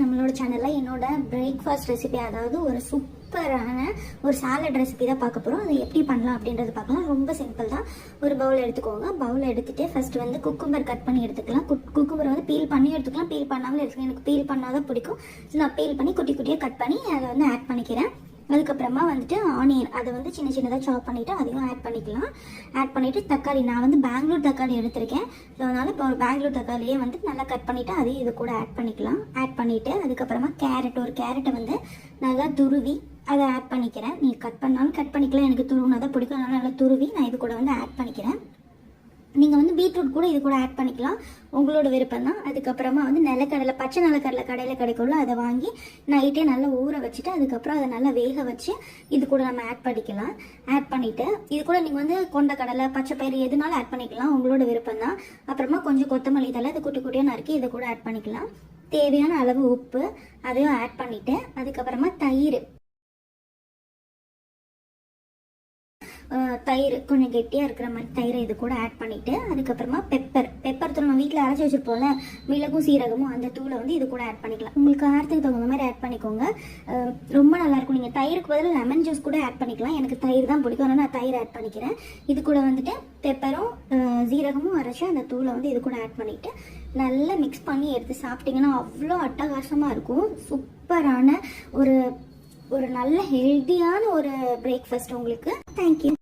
நம்மளோட சேனலில் என்னோட பிரேக்ஃபாஸ்ட் ரெசிபி, அதாவது ஒரு சூப்பரான ஒரு சாலட் ரெசிபி தான் பார்க்க போகிறோம். அதை எப்படி பண்ணலாம் அப்படின்றது பார்க்கலாம். ரொம்ப சிம்பிள் தான். ஒரு பவுல் எடுத்துக்கோங்க. பவுல் எடுத்துகிட்டு ஃபஸ்ட்டு வந்து குக்கும்பர் கட் பண்ணி எடுத்துக்கலாம். குக்கும்பர் வந்து பீல் பண்ணி எடுத்துக்கலாம், பீல் பண்ணாமல் எடுத்துக்கலாம். எனக்கு பீல் பண்ணாதான் பிடிக்கும். ஸோ நான் பீல் பண்ணி குட்டி குட்டியாக கட் பண்ணி அதை வந்து ஆட் பண்ணிக்கிறேன். அதுக்கப்புறமா வந்துட்டு ஆனியன், அதை வந்து சின்ன சின்னதாக சாப் பண்ணிவிட்டு அதையும் ஆட் பண்ணிக்கலாம். ஆட் பண்ணிவிட்டு தக்காளி, நான் வந்து பெங்களூர் தக்காளி எடுத்திருக்கேன். ஸோ அதனால் இப்போ ஒரு பெங்களூர் தக்காளியே வந்து நல்லா கட் பண்ணிவிட்டு அதையும் இது கூட ஆட் பண்ணிக்கலாம். ஆட் பண்ணிவிட்டு அதுக்கப்புறமா ஒரு கேரட்டை வந்து நல்லா துருவி அதை ஆட் பண்ணிக்கிறேன். நீ கட் பண்ணாலும் கட் பண்ணிக்கலாம், எனக்கு துருவினா தான் பிடிக்கும். அதனால் நல்லா துருவி நான் இது கூட வந்து ஆட் பண்ணிக்கிறேன். நீங்கள் வந்து பீட்ரூட் கூட இது கூட ஆட் பண்ணிக்கலாம், உங்களோட விருப்பம் தான். அதுக்கப்புறமா வந்து நிலக்கடலை, பச்சை நிலக்கடலை கடையில் கிடைக்கும்ல, அதை வாங்கி நைட்டே நல்லா ஊற வச்சுட்டு அதுக்கப்புறம் அதை நல்லா வேக வச்சு இது கூட நம்ம ஆட் பண்ணிக்கலாம். ஆட் பண்ணிவிட்டு இது கூட நீங்கள் வந்து கொண்டக்கடலை, பச்சை பயிறு எதுனாலும் ஆட் பண்ணிக்கலாம், உங்களோட விருப்பம் தான். அப்புறமா கொஞ்சம் கொத்தமல்லி தழை, இது குட்டி குட்டியாக நறுக்கி இதை கூட ஆட் பண்ணிக்கலாம். தேவையான அளவு உப்பு அதையும் ஆட் பண்ணிவிட்டு அதுக்கப்புறமா தயிர் கொஞ்சம் கெட்டியாக இருக்கிற மாதிரி தயிரை இது கூட ஆட் பண்ணிவிட்டு அதுக்கப்புறமா பெப்பர் தூள் நம்ம வீட்டில் அரைச்சி வச்சுருப்போம்ல, மிளகும் சீரகமும், அந்த தூளை வந்து இது கூட ஆட் பண்ணிக்கலாம். உங்களுக்கு காரத்துக்கு தகுந்த மாதிரி ஆட் பண்ணிக்கோங்க. ரொம்ப நல்லாயிருக்கும். நீங்கள் தயிருக்கு பதில் லெமன் ஜூஸ் கூட ஆட் பண்ணிக்கலாம். எனக்கு தயிர் தான் பிடிக்கும், அதனால் நான் தயிர் ஆட் பண்ணிக்கிறேன். இது கூட வந்துட்டு பெப்பரும் சீரகமும் அரைச்சி அந்த தூளை வந்து இது கூட ஆட் பண்ணிவிட்டு நல்லா மிக்ஸ் பண்ணி எடுத்து சாப்பிட்டிங்கன்னா அவ்வளோ அட்டகாசமாக இருக்கும். சூப்பரான ஒரு நல்ல ஹெல்த்தியான ஒரு பிரேக்ஃபாஸ்ட் உங்களுக்கு. தேங்க்யூ.